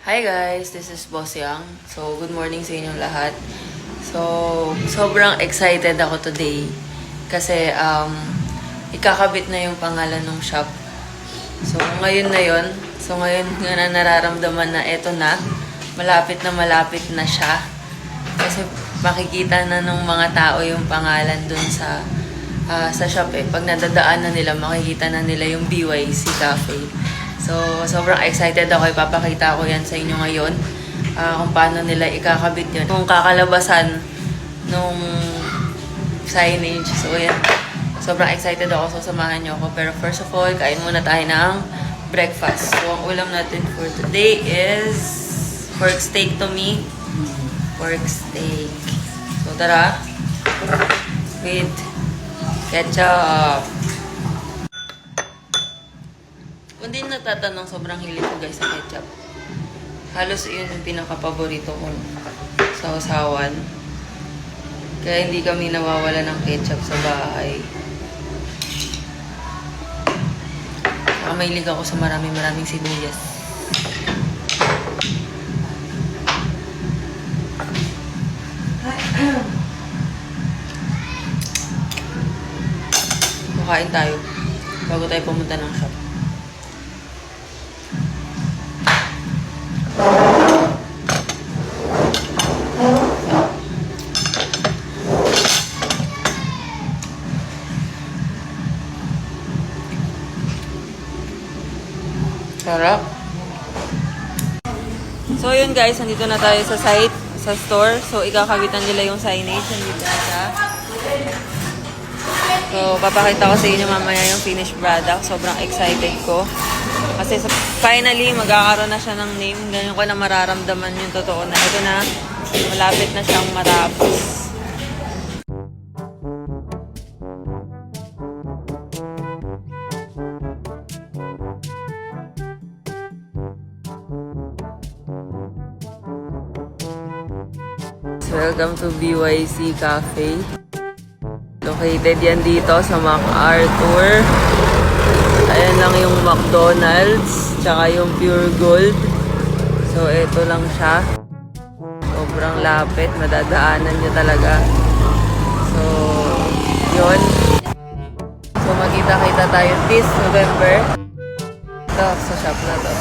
Hi guys, this is Boss Yang. So, good morning sa inyong lahat. So, sobrang excited ako today kasi ikakabit na yung pangalan ng shop. So, ngayon na yon. So, ngayon nga na nararamdaman na eto na. Malapit na siya. Kasi makikita na ng mga tao yung pangalan dun sa shop eh. Pag nadadaan na nila, makikita na nila yung BYC Cafe. So, sobrang excited ako. Ipapakita ko yan sa inyo ngayon. Kung paano nila ikakabit yun. Kung kakalabasan nung signage. So, yan. Sobrang excited ako. So, samahan nyo ako. Pero first of all, kain muna tayo ng breakfast. So, ang ulam natin for today is pork steak to me. Pork steak. So, tara. With ketchup. Kung di natatanong, sobrang hilig ko guys sa ketchup. Halos yun yung pinaka-paborito kong sausawan. Kaya hindi kami nawawala ng ketchup sa bahay. Saka mahilig ako sa maraming sibuyas. Makain tayo bago tayo pumunta ng shop. Sarap. So yun guys, nandito na tayo sa site, sa store. So ikakabitan nila yung signage. Nandito na siya. So papakita ko sa inyo mamaya yung finished product. Sobrang excited ko. Kasi finally magkakaroon na siya ng name. Ganyan ko na mararamdaman yung totoo na ito na malapit na siyang matapos. Welcome to BYC Cafe. Located yan dito sa MacArthur. Ayan lang yung McDonald's, tsaka yung Pure Gold. So, ito lang siya. Sobrang lapit, madadaanan nyo talaga. So, yun. So, magkita-kita tayo this November. Ito, sa shop na to.